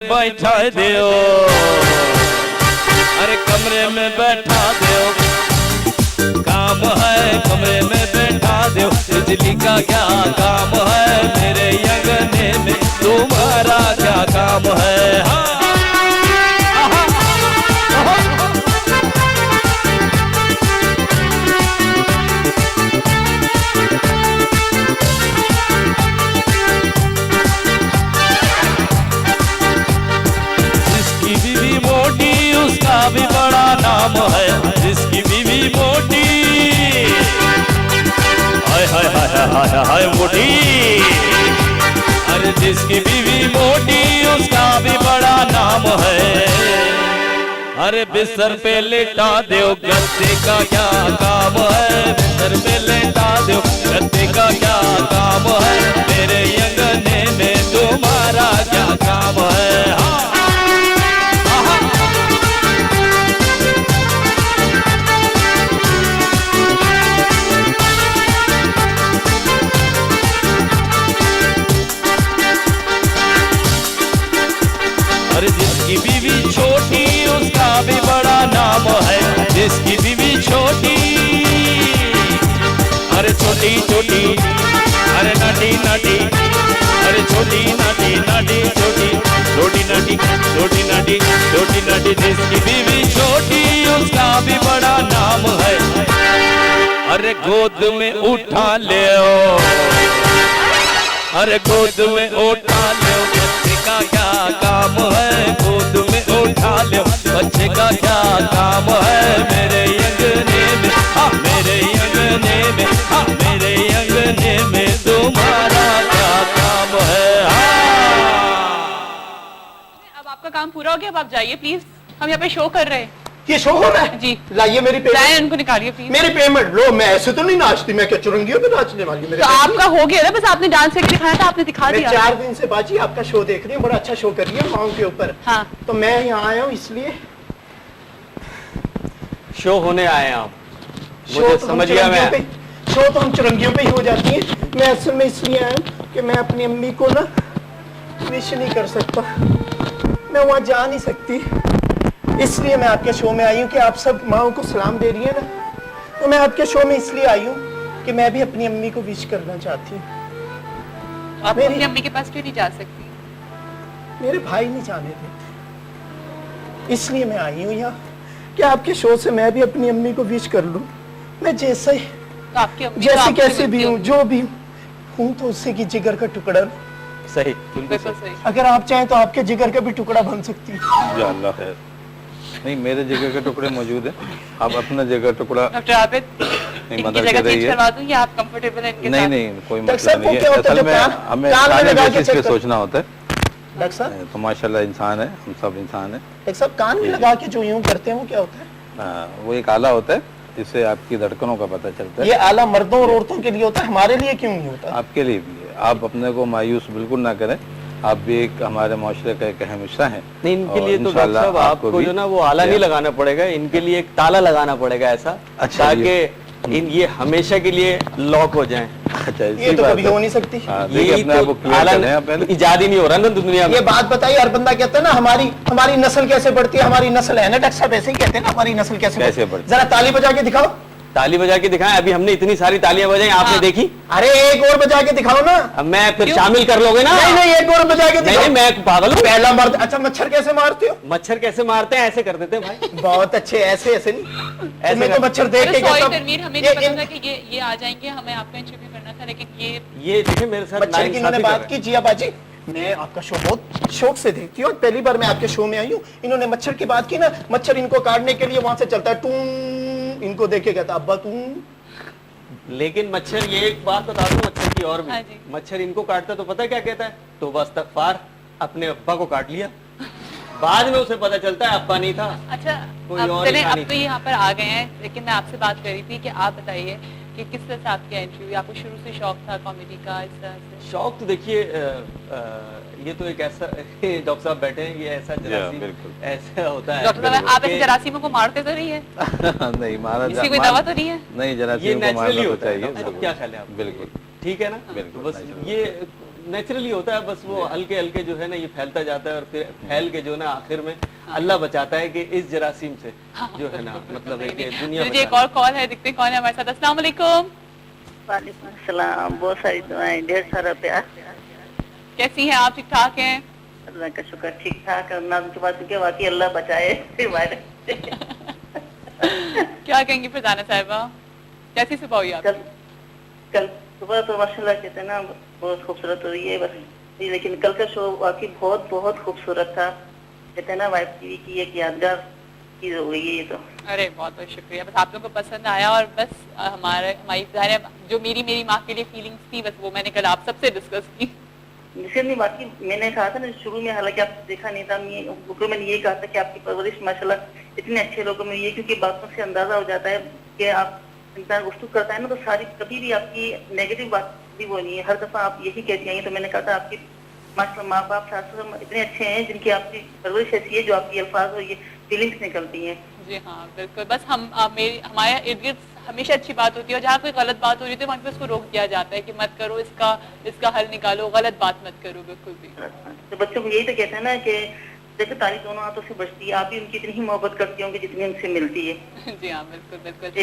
बैठा दियो, अरे कमरे में बैठा दियो, काम है कमरे में बैठा दियो, बिजली का क्या काम है मेरे अंगने में, तुम्हारा क्या काम है। हाँ भी बड़ा नाम है, जिसकी बीवी मोटी, हाय हाय हाय हाय हाय मोटी, अरे जिसकी बीवी मोटी उसका भी बड़ा नाम है। अरे बिस्तर पे लेटा दो, गद्दे का क्या काम है, बिस्तर पे लेटा दो, गद्दे का क्या काम है मेरे अंगने में, तुम्हारा क्या काम है। हाँ जिसकी बीवी छोटी उसका भी बड़ा नाम है, जिसकी बीवी छोटी, अरे छोटी छोटी, अरे नाटी नाटी, अरे छोटी नाटी नाटी, छोटी छोटी नाटी, छोटी नाटी छोटी नाटी, जिसकी बीवी छोटी उसका भी बड़ा नाम है। अरे गोद में उठा ले, अरे गोद में उठा ले, बच्चे का क्या काम है, गोद में उठा लो बच्चे का क्या काम है मेरे अंगने में, हाँ मेरे अंगने में, हाँ मेरे अंगने में, तुम्हारा क्या काम है। हाँ अब आपका काम पूरा हो गया, अब आप जाइए प्लीज, हम यहाँ पे शो कर रहे हैं। ये शो हो रहा है जी, लाइए मेरी पेमेंट, उनको निकालिए प्लीज। मेरी पेमेंट लो, मैं ऐसे तो नहीं नाचती, मैं क्या चुरंगियों पे नाचने वाली हूँ। तो आपका हो गया ना, बस आपने डांस करके दिखाया था, आपने दिखा दिया। 4 दिन से बाजी आपका शो देख रही हूँ, बड़ा अच्छा शो कर रही है माओ के ऊपर। हाँ तो मैं यहाँ आया हूँ इसलिए शो होने आए हैं आप, मुझे समझ गया मैं। शो तो हम चुरंगियों पे ही हो जाती है, मैं असल में इसलिए आया हूँ कि मैं अपनी अम्मी को ना विश नहीं कर सकता, मैं वहाँ जा नहीं सकती, इसलिए मैं आपके शो में आई हूँ कि आप सब माओ को सलाम दे रही है ना, तो मैं आपके शो में इसलिए आई हूँ कि मैं भी अपनी अम्मी को विश करना चाहती हूँ। आप अपनी अम्मी के पास क्यों नहीं जा सकती? मेरे भाई नहीं जाने देते, इसलिए मैं आई हूँ यहाँ कि आपके शो से मैं भी अपनी अम्मी को विश कर लूँ। मैं जैसे तो आपकी अम्मी जैसे कैसे भी हूँ, जो भी हूँ, तो उससे की जिगर का टुकड़ा, सही बिल्कुल सही। अगर आप चाहें तो आपके जिगर का भी टुकड़ा बन सकती है। या अल्लाह खैर, नहीं मेरे जगह के टुकड़े मौजूद हैं, आप अपना जगह टुकड़ा डॉक्टर आबिद नहीं मदद कर रही है। करवा दूं या आप कंफर्टेबल हैं इनके साथ? नहीं कोई मसला नहीं है, असल में हमें सारे बेसिस पे सोचना होता है। डॉक्टर साहब तो माशाल्लाह इंसान है, हम सब इंसान है। डॉक्टर साहब कान में लगा के जो यूं करते हैं वो क्या होता है? वो एक आला होता है जिससे आपकी धड़कनों का पता चलता है। ये आला मर्दों और औरतों के लिए होता है, हमारे लिए क्यों नहीं होता? आपके लिए भी है, आप अपने को मायूस बिल्कुल ना करें, आप भी एक हमारे माशरे का एक अहम हिस्सा है। नहीं इनके लिए तो डॉक्टर साहब आपको जो ना वो आला नहीं लगाना पड़ेगा, इनके लिए एक ताला लगाना पड़ेगा ऐसा, ताकि ये हमेशा के लिए लॉक हो जाएं। अच्छा, ये तो कभी हो नहीं सकती। ये तो आला इजाद ही नहीं हो रहा ना दुनिया में। ये बात बताइए, हर बंदा कहता है ना हमारी नस्ल कैसे बढ़ती है, हमारी नस्ल है ना डॉक्टर साहब, ऐसे ही कहते हैं ना हमारी नस्ल कैसे बढ़ती है। जरा ताली बजा के दिखाओ। ताली बजा के दिखाएं, अभी हमने इतनी सारी तालियां बजाई, आपने देखी? अरे एक और बजा के दिखाओ ना। अब मैं फिर शामिल कर लोगे ना? नहीं एक और बजा के दिखाओ। नहीं मैं पागल हूँ। पहला मर्द। अच्छा मच्छर कैसे मारते हो? मच्छर कैसे मारते हैं? ऐसे कर देते हैं भाई। बहुत अच्छे, ऐसे नहीं, ऐसे तो मच्छर देख के हमें नहीं पता था कि ये आ जाएंगे, हमें आपका इंटरव्यू करना था, लेकिन ये देखिए मेरे साथ मच्छर की इन्होंने बात की। जिया बाजी, मैं आपका शो बहुत शौक से देखती हूँ, पहली बार मैं आपके शो में आई हूँ, इन्होंने मच्छर की बात की ना, मच्छर इनको काटने के लिए वहां से चलता है टू, इनको देखे कहता अब्बा तू। लेकिन मच्छर, ये एक बात बता दूं मच्छर की और भी, मच्छर इनको काटता तो पता क्या कहता है, तो बस इस्तगफार, अपने अब्बा को काट लिया, बाद में उसे पता चलता है अब्बा नहीं था। अच्छा कोई अब और चलें, अब तो यहाँ पर आ गए हैं, लेकिन मैं आपसे बात कर रही थी कि आप बताइए कि किस तरह से आपका इंटरव्यू, आपको शुरू से शौक था कॉमेडी का? इस तरह से शौक तो देखिए, ये तो एक ऐसा डॉक्टर साहब बैठे हैं, ये ऐसा जरासीम ऐसा होता है। डॉक्टर साहब आप ऐसे जरासीमों को मारते तो नहीं है? नहीं मारा, इसकी कोई दवा तो नहीं है? नहीं, जरासीम ये को नेचुरली मारना होता है। चाहिए। क्या ख्याल है आप? बिल्कुल ठीक है ना? बिल्कुल। बस ये نیچرلی ہوتا ہے, بس وہ ہلکے ہلکے جو ہے نا یہ پھیلتا جاتا ہے اور پھر پھیل کے جو ہے نا آخر میں اللہ بچاتا ہے کہ اس جراثیم سے جو ہے نا مطلب ہے کہ دنیا مجھے ایک اور کال ہے, دیکھتے کون ہے ہمارے ساتھ. السلام علیکم. وعلیکم السلام, بہت ساری دعائیں, ڈھیر سارا پیار. کیسی ہیں آپ؟ ٹھیک ٹھاک ہیں؟ اللہ کا شکر, ٹھیک ٹھاک. نام کی بات کہ واقعی اللہ بچائے وائرس سے. کیا کہیں گی فرزانہ صاحبہ, کیسی صبح ہوئی آپ؟ کل صبح تو ماشاء اللہ کہتے ہیں نا بہت خوبصورت ہوئی ہے بس, لیکن کل کا شو واقعی بہت بہت خوبصورت تھا. کہتے ہیں نا وائب ٹی وی کی ایک یادگار چیز ہو گئی ہے یہ تو. ارے بہت بہت شکریہ, بس آپ لوگوں کو پسند آیا, اور بس ہماری ظاہر ہے جو میری ماں کے لیے فیلنگس تھی بس وہ میں نے کل آپ سب سے ڈسکس کی. جسے نہیں باقی میں نے کہا تھا نا شروع میں, حالانکہ آپ دیکھا نہیں تھا, میں نے یہی کہا تھا کہ آپ کی پرورش ماشاءاللہ اتنے اچھے لوگوں میں یہ, کیونکہ باتوں سے اندازہ ہو جاتا ہے کہ آپ انسان گفتگو کرتا ہے نا تو ساری کبھی بھی آپ کی نیگیٹو بات بھی وہ نہیں ہے, ہر دفعہ آپ یہی کہتی ہیں. تو میں نے کہا تھا آپ کی ماشاءاللہ ماں باپ ساس اتنے اچھے ہیں جن کی آپ کی پرورش ایسی ہے جو آپ کی الفاظ اور یہ فیلنگس نکلتی ہیں. جی ہاں بالکل, بس ہمارے ارد گرد ہمیشہ اچھی بات ہوتی ہے, اور جہاں کوئی غلط بات ہو رہی ہے وہاں پہ اس کو روک دیا جاتا ہے کہ مت کرو, اس کا حل نکالو, غلط بات مت کرو بالکل بھی. تو بچوں کو یہی تو کہتے ہیں نا کہ دیکھو تالی دونوں ہاتھوں سے بچتی ہے, آپ بھی ان کی اتنی ہی محبت کرتی ہوں گی جتنی ان سے ملتی ہے. جی ہاں بالکل بالکل.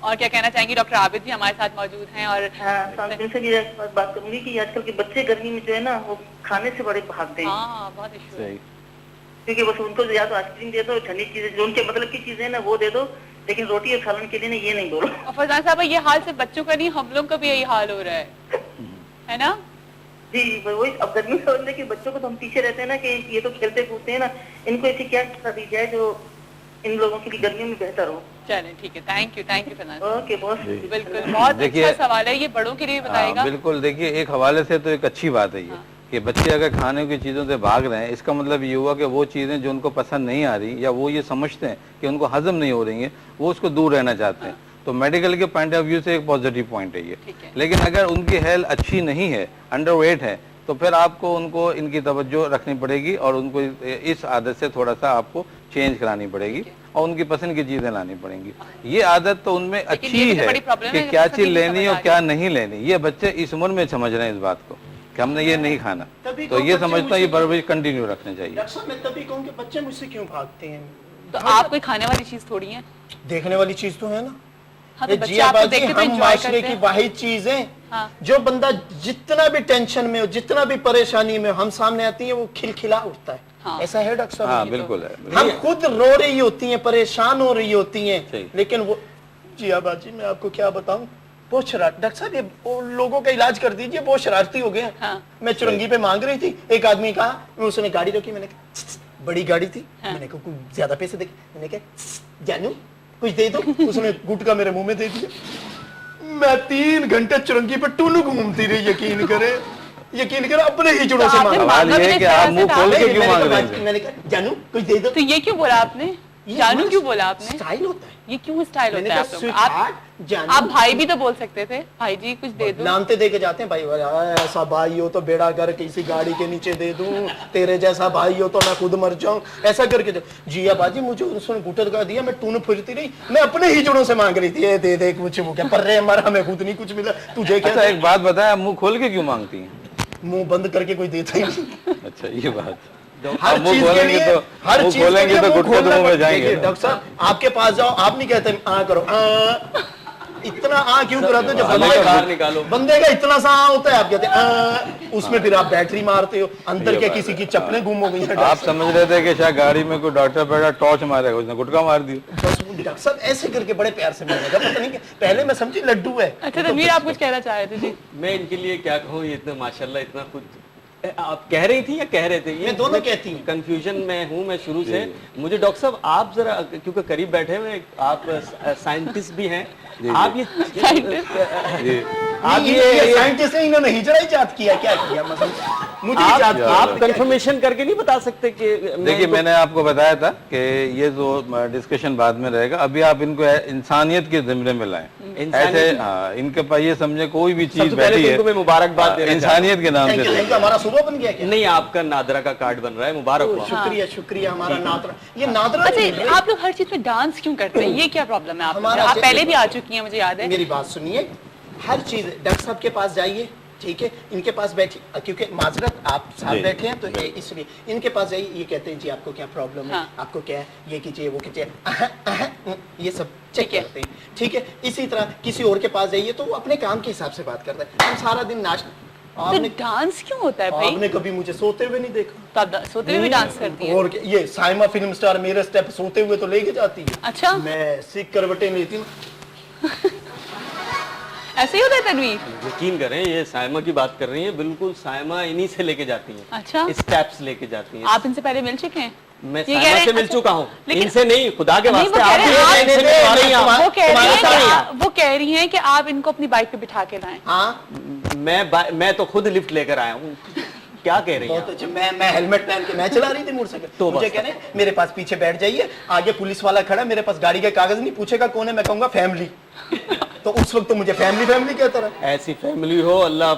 اور کیا کہنا چاہیں گی؟ ڈاکٹر عابد بھی ہمارے ساتھ موجود ہیں. اور ان سے بھی بات کروں گی کہ آج کل کے بچے گرمی میں جو ہے نا وہ کھانے سے بڑے بھاگتے ہیں. ہاں بہت ایشو ہے, کیونکہ بس ان کو یا تو آئس کریم دے دو, ٹھنڈی چیزیں جو ان کے مطلب کی چیزیں نا وہ دے دو, لیکن روٹی اور سالن کے لیے نا یہ نہیں بولو. اور فرزان صاحب یہ حال صرف بچوں کا نہیں, ہم لوگ کا بھی یہی حال ہو رہا ہے نا. جی وہی, اب گرمی میں ہونے کے بچوں کو تو ہم پیچھے رہتے ہیں نا کہ یہ تو کھیلتے کودتے ہیں نا, ان کو ایسی کیا شکشا دی جائے جو ان لوگوں کے لیے گرمیوں میں بہتر ہو. چلیں ٹھیک ہے, تھینک یو فرزان. اوکے بہت بالکل, بہت اچھا سوال ہے یہ, بڑوں کے لیے بتائے گا. بالکل, دیکھیے ایک حوالے سے تو ایک اچھی بات ہے یہ کہ بچے اگر کھانے کی چیزوں سے بھاگ رہے ہیں, اس کا مطلب یہ ہوا کہ وہ چیزیں جو ان کو پسند نہیں آ رہی یا وہ یہ سمجھتے ہیں کہ ان کو ہضم نہیں ہو رہی ہیں, وہ اس کو دور رہنا چاہتے ہیں. تو میڈیکل کے پوائنٹ آف ویو سے ایک پازیٹیو پوائنٹ ہے یہ. لیکن اگر ان کی ہیلتھ اچھی نہیں ہے, انڈر ویٹ ہے, تو پھر آپ کو ان کو ان کی توجہ رکھنی پڑے گی اور ان کو اس عادت سے تھوڑا سا آپ کو چینج کرانی پڑے گی اور ان کی پسند کی چیزیں لانی پڑیں گی. یہ عادت تو ان میں اچھی ہے کہ کیا چیز لینی اور کیا نہیں لینی, یہ بچے اس عمر میں سمجھ رہے ہیں اس بات کو کہ ہم نے یہ نہیں کھانا, تو یہ سمجھتا ہے یہ پرورش کنٹینیو رکھنا چاہیے. ڈاکٹر صاحب میں تبھی کہوں کہ بچے مجھ سے کیوں بھاگتے ہیں, تو آپ کوئی کھانے والی چیز تھوڑی ہے, دیکھنے والی چیز تو ہے نا. جی ہم معاشرے کی واحد چیز ہیں جو بندہ جتنا بھی ٹینشن میں ہو, جتنا بھی پریشانی میں ہم سامنے آتی ہے وہ کھلکھلا اٹھتا ہے. ایسا ہے ڈاکٹر صاحب؟ ہاں بالکل ہے. ہم خود رو رہی ہوتی ہیں, پریشان ہو رہی ہوتی ہیں, لیکن وہ جی آبا جی میں آپ کو کیا بتاؤں, بہت شرارت. ڈاکٹر صاحب یہ لوگوں کا علاج کر دیجئے, بہت شرارتی ہو گئے ہیں. میں چرنگی پہ مانگ رہی تھی, ایک آدمی کہا, اس نے گاڑی روکی, میں نے کہا بڑی گاڑی تھی, میں نے کہا زیادہ پیسے دے, میں نے کہا جانو کچھ دے دو, اس نے گٹکا میرے منہ میں دے دیا. میں 3 گھنٹے چرنگی پہ ٹونو گھومتی رہی, یقین کرے اپنے ہی جڑوں سے سوال یہ کہ آپ منہ کھول کے کیوں مانگ رہے ہیں؟ میں نے کہا جانو کچھ دے دو. تو یہ کیوں بولا آپ نے, جانو کیوں بولا آپ نے؟ سٹائل ہوتا ہے یہ, کیوں سٹائل ہوتا ہے؟ آپ بھائی بھی تو بول سکتے تھے, بھائی جی کچھ دے دو. نامتے دے کے جاتے ہیں, بھائی ایسا بھائی ہو تو بیڑا کر کسی گاڑی کے نیچے دے دوں, تیرے جیسا بھائی ہو تو میں خود مر جاؤں, ایسا کر کے جی ابا جی مجھے اس نے گٹر کا دیا, میں ٹون پھرتی رہی, میں اپنے ہی جڑوں سے مانگ رہی تھی, دے دے کچھ, وہ کیا پر رہے ہمارا, ہمیں خود نہیں کچھ ملا, تجھے کیا. ایک بات بتائیں, منہ کھول کے کیوں مانگتی ہیں؟ منہ بند کر کے کوئی دیتا ہی نہیں. اچھا یہ بات, ہر چیز کے لیے ہر چیز کے لیے منہ کھولنا پڑتا ہے. ڈاکٹر صاحب آپ کے پاس جاؤ, آپ نہیں کہتے کرو اتنا کیوں کراتے, جب بندے کا اتنا سا ہوتا ہے آپ کہتے ہیں اس میں پھر آپ بیٹری مارتے ہو, اندر کے کسی کی چپلیں گم ہو گئی ہیں. آپ سمجھ رہے تھے کہ شاید گاڑی میں کوئی ڈاکٹر بیٹھا ٹارچ مارے گا, اس نے گٹکا مار دی. بس ڈاکٹر صاحب ایسے کر کے بڑے پیار سے مارے گا, پتہ نہیں کہ پہلے میں سمجھی لڈو ہے. اچھا تنویر آپ کچھ کہنا چاہ رہے تھے؟ جی میں ان کے لیے کیا کہوں, یہ اتنا ماشاءاللہ اتنا کچھ آپ کہہ رہی تھی یا کہہ رہے تھے, میں دونوں کہتی ہوں, کنفیوژن میں ہوں میں شروع سے. مجھے ڈاکٹر صاحب آپ ذرا کیونکہ قریب بیٹھے ہوئے, آپ سائنٹسٹ بھی ہیں, آپ یہ سائنٹسٹ ہیں, انہوں نے ہجرہ ایجاد کیا, کیا کیا مطلب مجھے ایجاد کیا, آپ کنفرمیشن کر کے نہیں بتا سکتے کہ دیکھیے میں نے آپ کو بتایا تھا کہ یہ جو ڈسکشن بعد میں رہے گا, ابھی آپ ان کو انسانیت کے زمرے میں لائیں. ایسے ان کے پاس یہ سمجھے کوئی بھی چیز بیٹھی ہے, مبارکباد انسانیت کے نام سے. ہمارا صوبہ بن گیا, نہیں آپ کا نادرا کا کارڈ بن رہا ہے, مبارک ہو. شکریہ شکریہ, ہمارا نادرا, یہ نادرا. اچھا آپ لوگ ہر چیز میں ڈانس کیوں کرتے ہیں, یہ کیا پرابلم ہے آپ؟ آپ پہلے بھی آ چکی ہیں مجھے یاد ہے. میری بات سنیے, ہر چیز ڈاکٹر صاحب کے پاس جائیے, ठीक है, इनके पास बैठी, क्योंकि माजरत आप साथ जी, बैठे हैं तो ये इसलिए इनके पास जाइए, ये कहते हैं जी आपको क्या प्रॉब्लम है, हाँ। आपको क्या है, ये कीजिए वो कीजिए, ये सब चेक ठीक है। करते हैं, ठीक है। इसी तरह किसी और के पास जाइए तो वो अपने काम के हिसाब से बात करता है। हम सारा दिन तो आपने डांस क्यों होता है भाई? आपने कभी मुझे सोते हुए नहीं देखा? तो आप सोते हुए भी डांस करती है? और क्या, ये साइमा फिल्म स्टार मेरे स्टेप सोते हुए तो लेके जाती है। अच्छा। मैं सीख करवटें लेती हूँ। ऐसे ही होता है तन्वीर? यकीन करें, ये साइमा की बात कर रही है, बिल्कुल साइमा इन्हीं से लेके जाती है, अच्छा। स्टेप्स लेके जाती है। आप इनसे पहले मिल चुके हैं? मैं ये कह साइमा रहे से हैं- मिल अच्छा, चुका हूँ, लेकिन- इनसे नहीं, खुदा के नहीं, वो वास्ते कह आप रहे भी हैं, इनसे आप- मिलवा रही हैं आप। वो कह रही तुम्हारा है सारा कि वो कह रही हैं कि आप इनको अपनी बाइक पे बिठा के लाएं। हाँ, मैं तो खुद लिफ्ट लेकर आया हूँ, क्या कह रही बहुत हैं? अच्छा। मैं हेलमेट पहन के मैं चला रही थी मोटरसाइकिल, तो मुझे बस। कह रहे हैं, मेरे पास पीछे बैठ जाइए, आगे पुलिस वाला खड़ा, मेरे पास गाड़ी के कागज नहीं, पूछेगा कौन है, मैं कहूंगा फैमिली। तो उस वक्त तो मुझे फैमिली कहता रहा। ऐसी फैमिली हो अल्लाह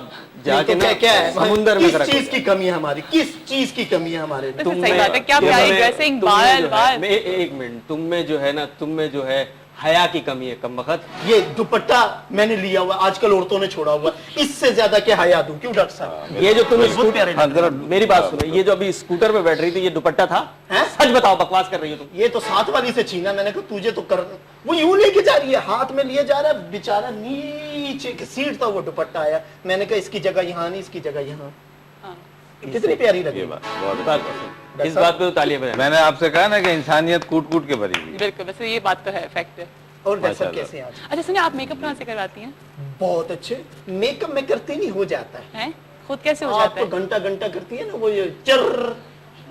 जाके नहीं तो ना क्या है, समुंदर में किस रख चीज की कमी है हमारी, किस चीज की कमी है हमारे में? वैसे सही बात है, क्या प्यारी ड्रेसिंग, बाल बाल। एक मिनट, तुम में जो है ना, तुम में जो है हया की कमी है, कम वक्त। ये दुपट्टा मैंने लिया हुआ, आजकल औरतों ने छोड़ा हुआ, इससे ज्यादा क्या हया दूं? क्यों डॉक्टर साहब? ये जो तुम बहुत प्यारे हाँ, जरा मेरी बात सुनो, ये जो अभी स्कूटर पे बैठ रही थी, ये दुपट्टा था? हैं? सच बताओ, बकवास कर रही हो तुम? ये तो साथ वाली से छीना, मैंने कहा तुझे तो कर, वो यूं लेके जा रही है, हाथ में लिए जा रहा है, बेचारा नीचे की सीट था, वो दुपट्टा आया, मैंने कहा इसकी जगह यहाँ नहीं, इसकी जगह यहाँ। हाँ। कितनी प्यारी लगी। ये बात बहुत बात सुनो, इस बात पे तो तालियां बजाएं। मैंने आपसे कहा ना कि इंसानियत कूट कूट के भरी हुई है। बिल्कुल, वैसे ये बात तो है, फैक्ट है। और डॉक्टर साहब माशाल्लाह। कैसे हैं आज? अच्छा सुनिए, आप मेकअप कहाँ से करवाती हैं? बहुत अच्छे। मेकअप में करती नहीं, हो जाता है। हैं? खुद कैसे हो आप जाता तो है? घंटा घंटा करती है ना, वो ये चर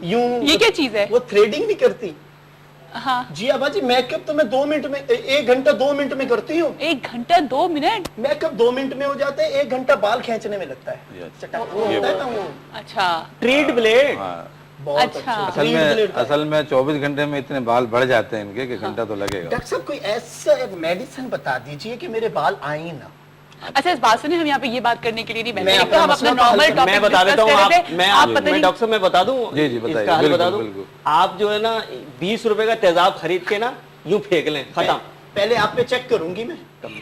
यूं। ये क्या चीज है? वो थ्रेडिंग नहीं करती। हाँ। जी आबा जी, मेकअप तो मैं 2 मिनट में, 1 घंटा 2 मिनट में करती हूँ। 1 घंटा 2 मिनट? मेकअप 2 मिनट में हो जाता है, 1 घंटा बाल खींचने में लगता है। ये चटा वो ये होता है ना वो। अच्छा। Treat blade. हाँ, बहुत अच्छा। अच्छा। असल में 24 घंटे में इतने बाल बढ़ जाते हैं इनके कि घंटा तो लगेगा। डॉक्टर साहब कोई ऐसा मेडिसिन बता दीजिए कि मेरे बाल आए ना। अच्छा, इस बात सुनिए, हम यहाँ पे ये बात करने के लिए नहीं बैठे, मैं एक तो अपना हम अपना मसला तो हल नॉर्मल कर- टॉपिक मैं बता देता हूँ, आप पता मैं नहीं डॉक्टर साहब मैं बता दूं, जी, जी, बताइए, इसका हल बिल्कुल, बता दूं। बिल्कुल। आप जो है ना 20 रुपए का तेजाब खरीद के ना यूं फेंक लें, खत्म। पहले आप पे चेक करूंगी मैं,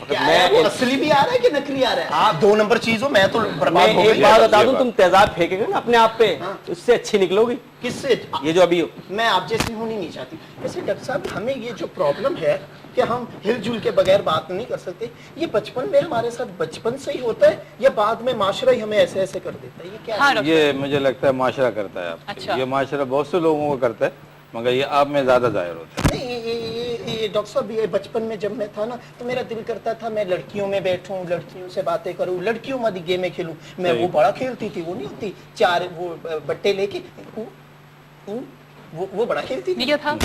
क्या मैं है, वो एक- असली भी आ रहा है कि नकली आ रहा है? आप 2 नंबर चीज हो, मैं तो बर्बाद मैं हो एक गई। बात बता दूं, ये तुम तेजाब फेंकेगे ना अपने आप पे, हाँ। उससे अच्छी निकलोगी, किससे? ये जो अभी हो। मैं आप जैसी होनी नहीं चाहती। वैसे डॉक्टर साहब, हमें ये जो प्रॉब्लम है कि हम हिलजुल के बगैर बात नहीं कर सकते, ये बचपन में हमारे साथ बचपन से ही होता है या बाद में माशरा ही हमें ऐसे ऐसे कर देता है? ये क्या हाँ, है? डॉक्टर ये मुझे लगता है माशरा करता है आपके। अच्छा। ये माशरा बहुत से लोगों को करता है, मगर ये आप में ज्यादा जाहिर होता है। नहीं, ये डॉक्टर साहब, ये बचपन में जब मैं था ना, तो मेरा दिल करता था मैं लड़कियों में बैठूं, लड़कियों से बातें करूं, लड़कियों वाली गेम में खेलूं। मैं सही। वो बड़ा खेलती थी, वो नहीं होती 4 वो बट्टे लेके, वो बड़ा खेलती ये थी। क्या था?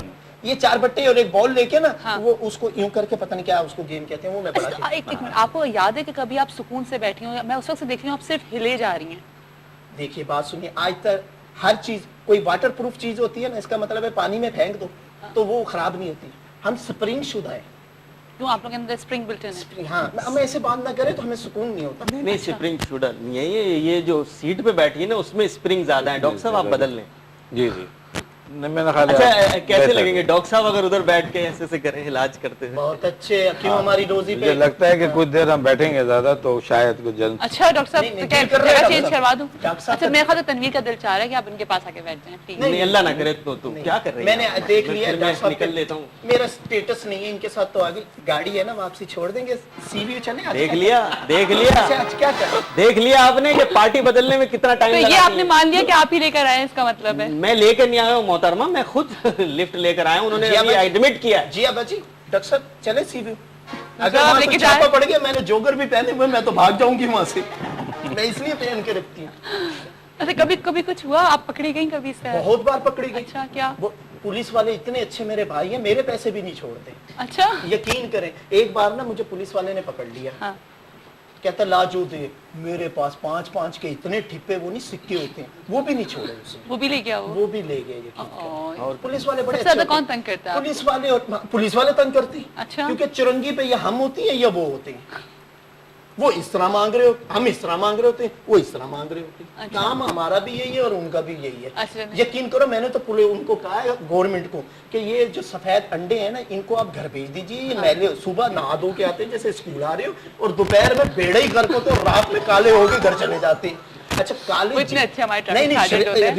ये 4 बट्टे और एक बॉल लेके ना, हाँ। वो उसको यूं करके, पता नहीं क्या उसको गेम कहते हैं, वो मैं बड़ा अच्छा, खेलती एक मिनट, आपको याद है कि कभी आप सुकून से बैठी हो? मैं उस वक्त से देख रही हूँ आप सिर्फ हिले जा रही हैं। थी। देखिए बात सुनिए, आज तक हर चीज, कोई वाटर प्रूफ चीज होती है ना, इसका मतलब है पानी में फेंक दो तो वो खराब नहीं होती। हम स्प्रिंग शुदा है। क्यों, आप लोगों के अंदर स्प्रिंग बिल्ट इन है? हाँ, हम ऐसे बात ना करें तो हमें सुकून नहीं होता। नहीं, स्प्रिंग शूटर नहीं है ये जो सीट पे बैठी है ना, उसमें स्प्रिंग ज्यादा है। डॉक्टर साहब आप बदल लें। जी जी, नहीं मेरा ख्याल है अच्छा, आप कैसे बेहतर लगेंगे हैं। डॉक्टर साहब अगर उधर बैठ के ऐसे से करें, इलाज करते हैं? बहुत अच्छे। क्यों हमारी रोजी मुझे पे लगता है कि कुछ देर हम बैठेंगे ज्यादा तो शायद कुछ जल्द। अच्छा डॉक्टर साहब, नहीं, नहीं, क्या दिल कर रहा है जगह डॉक्टर चेंज साहब। करवा दूं? डॉक्टर साहब अच्छा, का- मेरे ख्याल से तनवीर का दिल चाह रहा है कि आप इनके पास आके बैठ जाएं, प्लीज। नहीं, अल्लाह ना करे तो तुम क्या कर रही हैं? मैंने देख मैं लिया फिर डॉक्टर मैं साहब निकल के- लेता हूँ। मेरा स्टेटस नहीं है इनके साथ, तो आगे गाड़ी है ना, वापसी छोड़ देंगे, सीवी चले। आज देख क्या- लिया अच्छा, आज क्या कर? देख लिया आपने कि पार्टी बदलने में कितना टाइम तो लगा। ये आपने मान लिया कि आप ही लेकर आए हैं, इसका मतलब है? मैं लेकर नहीं आया हूँ मोहतरमा, मैं खुद लिफ्ट लेकर आया हूँ, उन्होंने जी, अभी अब- एडमिट किया है। जी अब्बा जी, डॉक्टर साहब चले सीवी। अगर आप वहाँ लेके से जाएं? छापा पड़ गया, मैंने जोगर भी पहने हुए, मैं तो भाग जाऊंगी वहां से। मैं इसलिए पहन के रखती हूँ। अच्छा, कभी कभी कुछ हुआ, आप पकड़ी गई कभी इससे? बहुत बार पकड़ी गई। अच्छा, क्या? वो पुलिस वाले इतने अच्छे मेरे भाई हैं, मेरे पैसे भी नहीं छोड़ते। अच्छा। यकीन करें, एक बार ना मुझे पुलिस वाले ने पकड़ लिया। हाँ। कहता लाजो दे, मेरे पास 5-5 के इतने ठिप्पे, वो नहीं सिक्के होते हैं, वो भी नहीं छोड़े उसे, वो भी ले गया वो भी ले गए। यकीन करें। और और पुलिस वाले बड़े सबसे ज्यादा अच्छे कौन होते हैं। तंग करता है? पुलिस वाले, और पुलिस वाले तंग करती हैं। अच्छा। क्योंकि चुरंगी पे या हम होती हैं या वो होते हैं। वो इस तरह मांग रहे हो, हम इस तरह मांग रहे होते हैं, वो इस तरह मांग रहे होते हैं। अच्छा। काम हमारा भी यही है और उनका भी यही है। अच्छा। यकीन करो, मैंने तो पूरे उनको कहा है गवर्नमेंट को कि ये जो सफेद अंडे हैं ना, इनको आप घर भेज दीजिए। ये मैले सुबह नहा धो के आते हैं जैसे स्कूल आ रहे हो, और दोपहर में बेड़ा ही कर को तो रात में काले होके घर चले जाते हैं। अच्छा, काले वो इतने अच्छे हमारे नहीं ट्रैफिक नहीं, sergeant होते हैं।